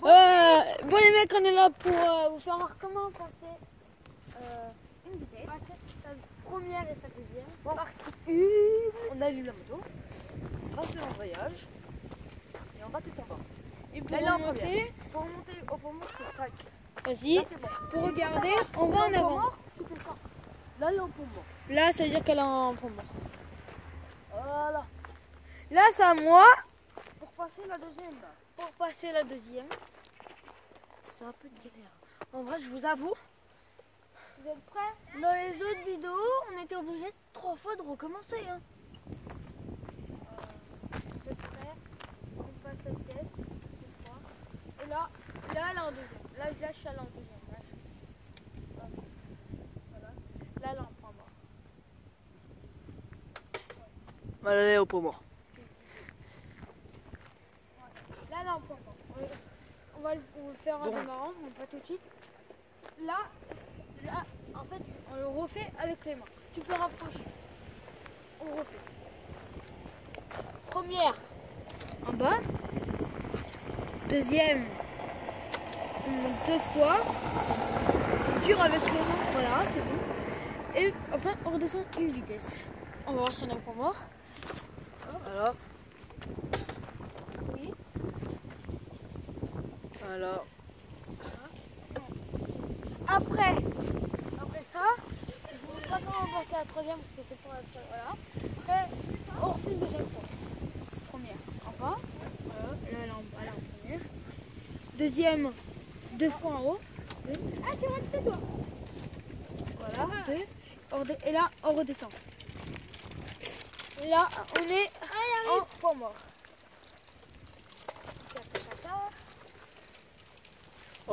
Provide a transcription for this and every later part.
Bon les mecs, on est là pour vous faire voir comment passer une vitesse. Passer sa première et sa deuxième. Bon. Partie 1. On allume la moto. On va faire un voyage. Et on va tout en bas. Et pour remonter, Pour remonter, c'est tac. vas-y, Bon. pour regarder, on va en avant. Tu fais ça. Là, là, pour moi. Là, ça veut dire qu'elle est en point mort. Voilà. Là, c'est à moi. Pour passer la deuxième. Là. Pour passer la deuxième. C'est un peu de galère. En vrai, je vous avoue, Vous êtes prêts? dans les autres vidéos, on était obligé 3 fois de recommencer. Hein. Vous êtes prêts? On passe la vitesse. 3. Et là, elle est en deuxième. Là, je lâche, elle est en deuxième. Lâche. Voilà. Là, elle est en point mort. On va aller au pot mort. Là, elle est en point mort. On va le faire en démarrant, mais pas tout de suite. Là, en fait, on le refait avec les mains. Tu peux rapprocher. On refait. Première, en bas. Deuxième, 2 fois. C'est dur avec les mains. Voilà, c'est bon. Et enfin, on redescend une vitesse. On va voir si on a un point mort. Alors, Oui. alors. Après ça, je ne sais pas comment on va passer à la troisième parce que c'est pour la troisième. Voilà. Après, on refait une deuxième fois. Première, en bas. Voilà. Là, elle est en première. Deuxième, 2 fois en haut. Une. Ah, tu rentres chez toi. Voilà, 2. Et là, on redescend. Et là, on est en point mort.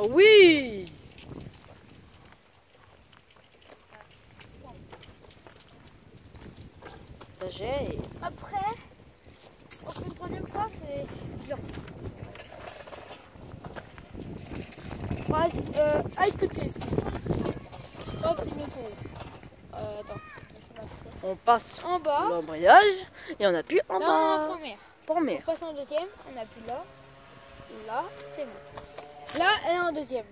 Oh oui! J'ai. Après, on fait une troisième fois, c'est dur. Avec le pied, hop, c'est mieux pour vous. Attends. On passe En bas. l'embrayage et on appuie en Là, on est en bas. première. Première. On passe en deuxième, on appuie là. Là, c'est bon. Là, elle est en deuxième.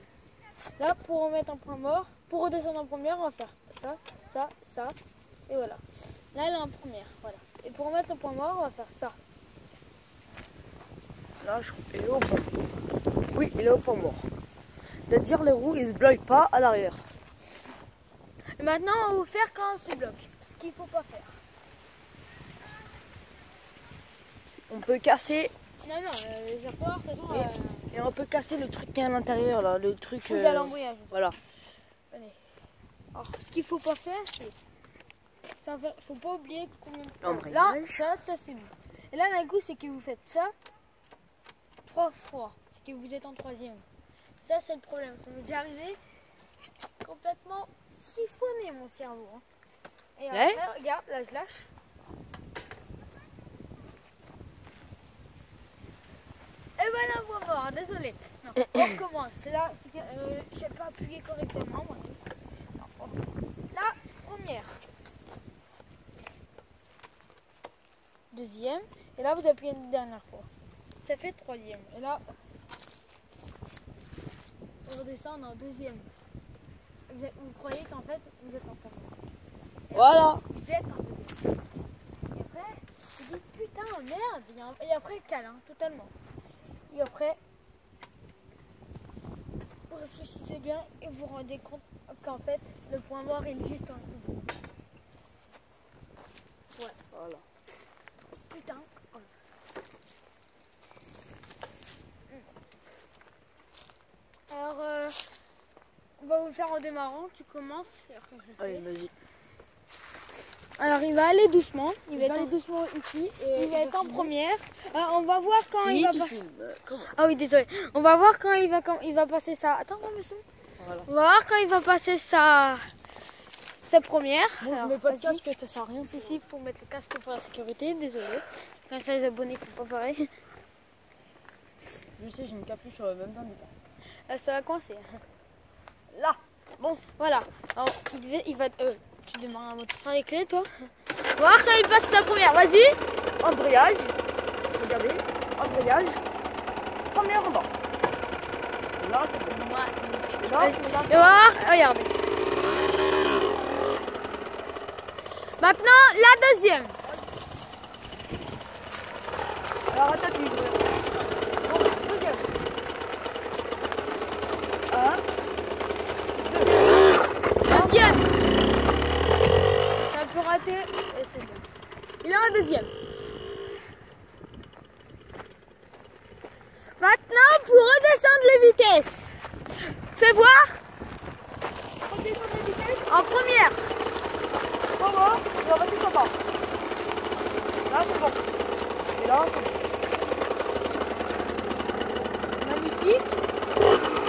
Là, pour remettre en point mort, pour redescendre en première, on va faire ça, ça, ça, et voilà. Là, elle est en première, voilà. Et pour remettre le point mort, on va faire ça. Là, je crois qu'il est au point. Oui, il est au point mort. C'est-à-dire les roues, ils se bloquent pas à l'arrière. Et maintenant, on va vous faire quand on se bloque. Ce qu'il ne faut pas faire. On peut casser Non, j'ai peur, de toute façon, Oui. et on peut casser le truc qui est à l'intérieur là, le truc. faut à l'embouillage. Voilà. Allez. Alors, ce qu'il ne faut pas faire, c'est. Faut pas oublier combien de temps. Là, ça c'est bon. Et là, d'un coup, c'est que vous faites ça 3 fois. C'est que vous êtes en troisième. Ça, c'est le problème. Ça m'est déjà arrivé. Complètement siphonné mon cerveau. Hein. Et après, regarde, là, je lâche. Et voilà, voilà, désolé. Non, on recommence. C'est là, c'est que j'ai pas appuyé correctement. Moi. Non, là, première. Deuxième. Et là, vous appuyez une dernière fois. Ça fait troisième. Et là, on redescend en deuxième. Vous croyez qu'en fait, vous êtes en première. Voilà. Vous êtes en deuxième. Et après, vous dites putain, merde. Et après, le câlin, totalement. Et après, vous réfléchissez bien et vous vous rendez compte qu'en fait, le point mort est juste en dessous. Ouais. Voilà. Putain. Alors, on va vous le faire en démarrant. Tu commences. Et après, je le fais. Allez, vas-y. Alors, il va aller doucement. Il va aller doucement ici. Il va être en première. On va voir quand il va. tu filmes. Comment? Ah oui, désolé. On va voir quand il va passer ça. Attends, le son. Voilà. On va voir quand il va passer sa première. Bon, alors, je mets pas de vas-y. casque, ça sert à rien. Si, il faut mettre le casque pour la sécurité. Désolé. Comme ça, les abonnés ne font pas pareil. Je sais, j'ai une capuche même dans le temps. Ça va coincer. Là. Bon. Voilà. Alors, il va. Tu démarres la moto sans les clés, toi. On va voir quand il passe sa première. Vas-y. Embrayage. Regardez. Embrayage. Première en bas. là, c'est bon. Ouais. Là, Et on va voir, regardez. Maintenant, la deuxième. Alors, attends, tu bon, deuxième. 1, 2. Deuxième. Ça peut rater et c'est bon. Il a un deuxième. Maintenant, pour redescendre les vitesses. Fais voir. Redescendre les vitesses. En première. Comment? Il va rester comment? Là, c'est bon. Et là, c'est bon. Magnifique.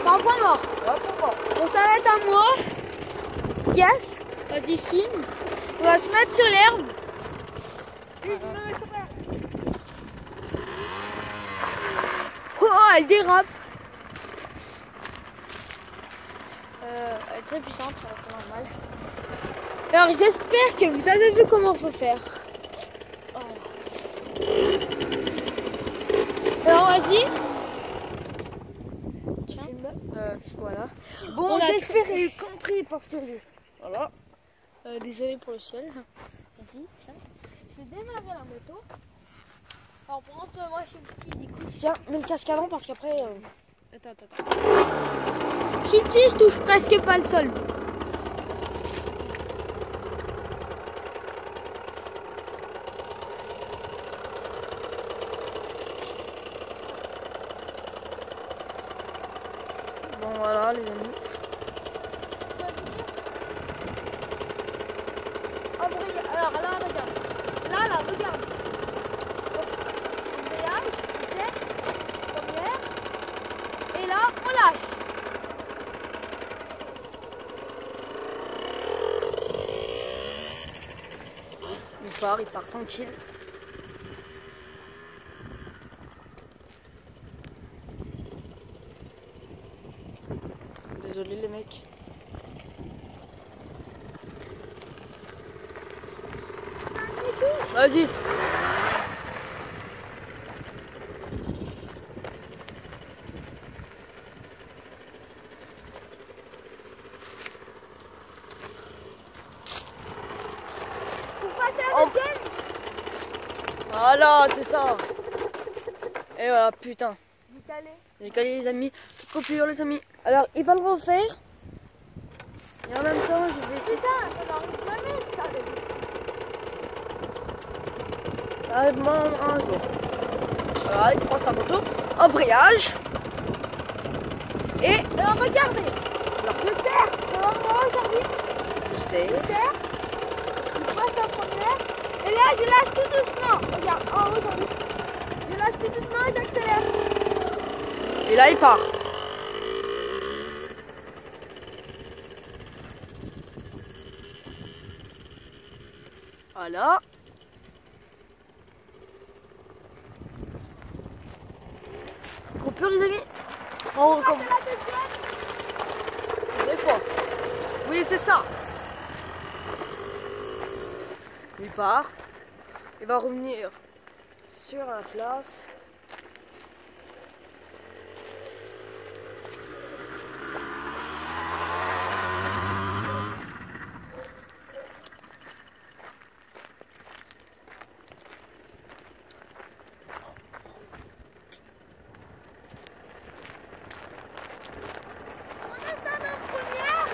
Pas un point mort. Là, c'est bon. Bon, ça va être à moi. Yes. Vas-y, filme. On va se mettre sur l'herbe. Oh, elle dérape. Elle est très puissante, c'est normal. Alors, j'espère que vous avez vu comment il faut faire. Oh. Alors, vas-y. Tiens. Voilà. Bon, On a j'espère que j'ai compris parce que... Voilà. Désolé pour le ciel. Vas-y, tiens. Je vais démarrer la moto. Alors, par contre, moi je suis petit du coup. Tiens, mets le casque avant parce qu'après... Attends. Je suis petit, je touche presque pas le sol. Bon, voilà, les amis. Alors là, regarde. Là, regarde. Embrayage, c'est première. Et là, on lâche. Il part tranquille. Désolé les mecs. Vas-y. Pour passer à la deuxième. Voilà, c'est ça. Et voilà, putain. Vous calez. J'ai calé les amis. Coupure les amis. Alors, il va le refaire. Et en même temps, je vais... Putain, ça n'arrive jamais ça. Ça arrive un jour. Voilà, il prend sa moto. Embrayage. Et... Regardez. Je serre. Devant moi aujourd'hui. Je sais. Je serre. Je passe la première. Et là, je lâche tout doucement. Regarde, en haut aujourd'hui. Je lâche tout doucement et j'accélère. Et là, il part. Voilà. Coupure les amis. On recommence. La deuxième. Des fois. Oui, c'est ça. Il part. Il va revenir sur la place. On descend en première.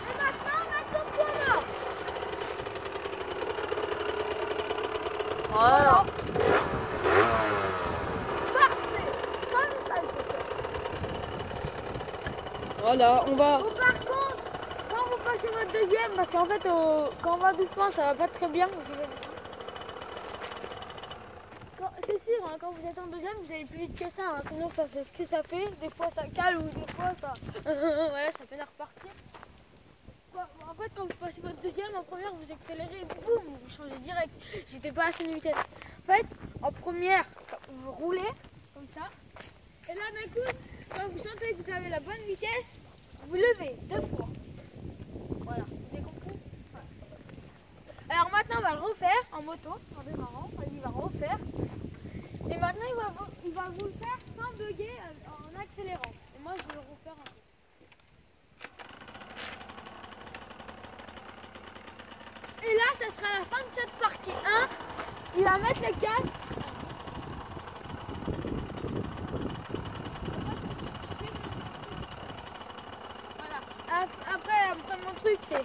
Et maintenant, on a tout pour mort. Voilà. Parfait. Comme ça, il faut faire. Voilà, on va... Bon, par contre, quand vous passez votre deuxième, parce qu'en fait, quand on va doucement, ça va pas très bien. C'est sûr, hein, quand vous êtes en deuxième, vous allez plus vite que ça. Hein, sinon, ça fait ce que ça fait. Des fois, ça cale ou des fois, ça. Ouais, ça fait la repartir. En fait, quand vous passez votre deuxième, en première, vous accélérez, boum, vous changez direct. J'étais pas assez de vitesse. En fait, en première, vous roulez comme ça. Et là, d'un coup, quand vous sentez que vous avez la bonne vitesse, vous levez 2 fois. Voilà, vous avez compris? Voilà. Alors maintenant, on va le refaire en moto, en démarrant. Il va refaire. Et maintenant, il va vous le faire sans bugger en accélérant. Et moi, je vais le refaire un peu. Et là, ça sera la fin de cette partie 1. Il va mettre le casque. Voilà. Après mon truc, c'est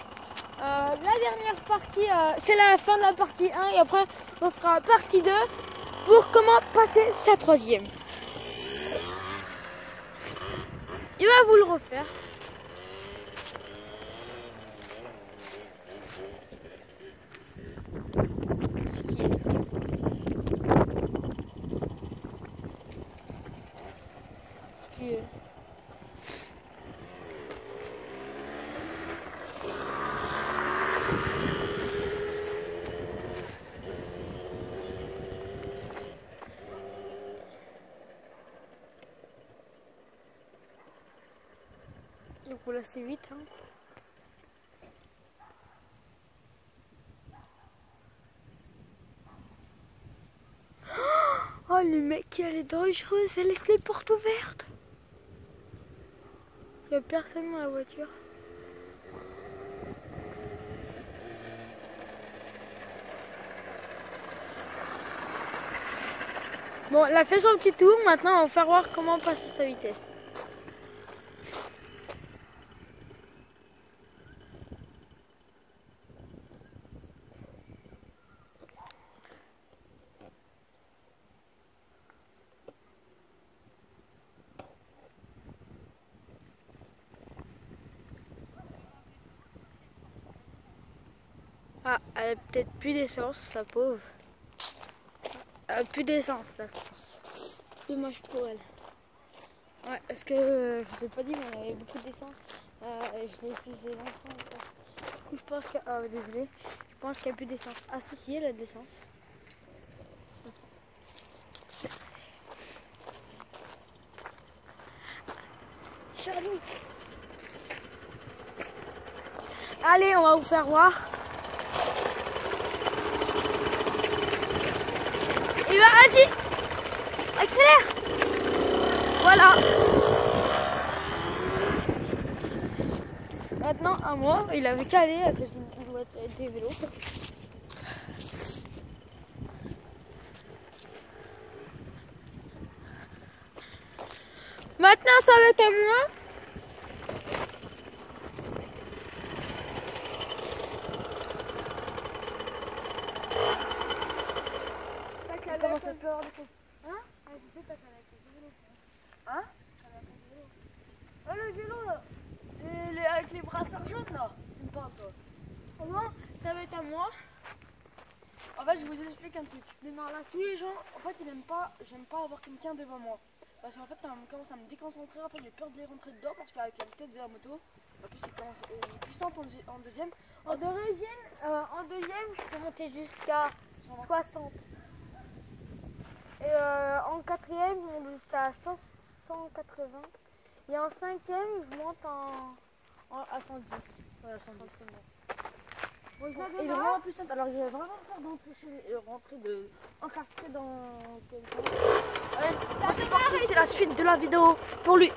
la dernière partie. C'est la fin de la partie 1. Et après, on fera partie 2 pour comment passer sa 3e. Il va vous le refaire. Donc voilà, c'est vite. Hein. Oh, le mec, elle est dangereuse, elle laisse les portes ouvertes. Il n'y a personne dans la voiture. Bon, elle a fait son petit tour, maintenant on va faire voir comment passer sa vitesse. Ah, elle a peut-être plus d'essence, sa pauvre. Elle a plus d'essence, la France. Dommage pour elle. Ouais, parce que je vous ai pas dit, mais elle avait beaucoup d'essence. Je l'ai utilisé longtemps. Du coup, je pense que. Ah, désolé. Je pense qu'il n'y a plus d'essence. Ah, si, elle a de l'essence. Charlie. Allez, on va vous faire voir. Et bah, vas-y, accélère. Voilà. Maintenant, à moi, il avait calé à cause des vélos. Maintenant, ça va être à moi. Comment ça peut avoir des choses? Hein? Ah, je sais pas, ça va être le vélo. Hein? Ça va être le vélo. Ah, le vélo là! Avec les brassards jaunes là! Tu me parles toi? Comment? Ça va être à moi. En fait, je vous explique un truc. Démarre là, tous les gens, en fait, j'aime pas avoir quelqu'un devant moi. Parce qu'en fait, ça commence à me déconcentrer. En fait, j'ai peur de les rentrer dedans parce qu'avec la vitesse de la moto, en plus, elle est puissante en deuxième. En deuxième, je peux monter jusqu'à 60. Et en quatrième, je monte jusqu'à 180. Et en cinquième, je monte à 110. Voilà, 110. Bon, il est vraiment puissant. Alors, j'ai vraiment peur d'empêcher rentrer encastrer dans quelqu'un. C'est parti, c'est la suite de la vidéo pour lui.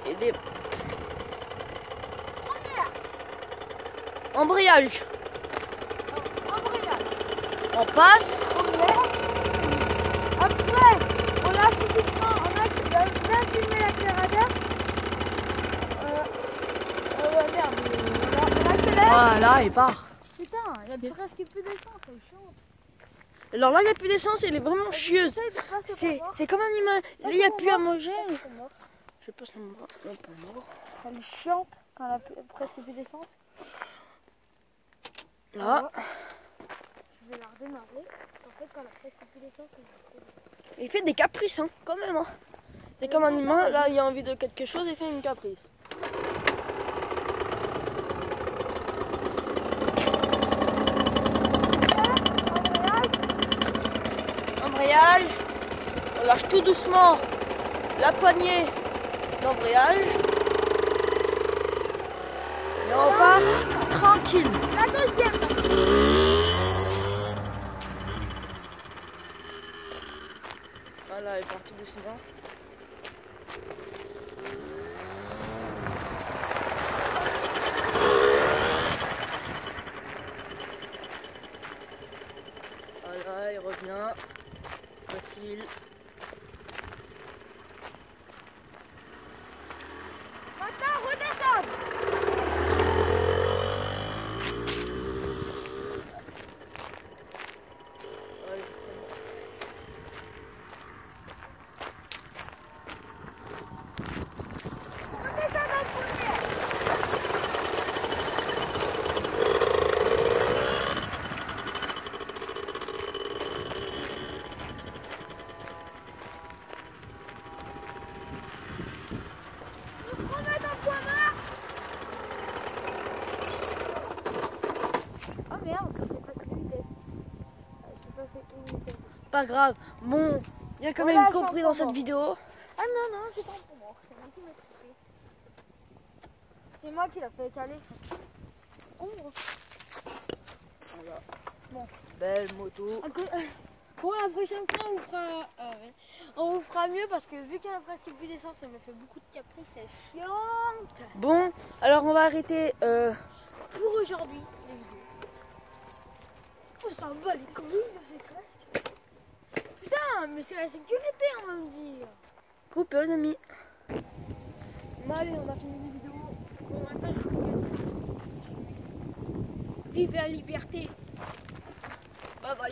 Et des... Embrayage. On passe. Après, on a bien filmé l'accélérateur. Ouais, merde, on accélère. Voilà, il part. Putain, il n'y a presque plus d'essence, c'est chiant. Alors là, il n'y a plus d'essence, elle est vraiment chieuse. C'est comme un humain, il n'y a plus à manger. Je passe le bras, non pas mort. Elle est chiante quand elle a presque plus d'essence. Là. Je vais la redémarrer. En fait, quand elle a presque plus d'essence, il fait des caprices, hein, quand même. Hein. C'est comme un humain, là, il a envie de quelque chose, il fait une caprice. Embrayage. On lâche tout doucement la poignée d'embrayage. Et on part tranquille. La deuxième. Voilà, elle part tout doucement. Voilà, il revient. Facile. Maintenant, redescendre. Allez. Redescendre en premier. Remettre en point mort. Oh merde, j'ai passé une vitesse. J'ai passé une vitesse. Pas grave. Bon, il y a quand Voilà, même je suis compris en dans point cette mort. vidéo. Ah non, non, c'est pas un point mort. C'est moi qui m'ai trompé. C'est moi qui l'a fait caler. Oh. Voilà. Bon. Belle moto. Pour la prochaine fois, on vous fera mieux parce que vu qu'il y a presque plus d'essence, ça me fait beaucoup de caprices, c'est chiant. Bon, alors on va arrêter. Pour aujourd'hui, les vidéos. Oh, ça va les couilles, c'est presque. Putain, mais c'est la sécurité, on va me dire. Coupe les amis. Bon, allez, on a fini les vidéos. Bon, maintenant, vive la liberté. Bye bye.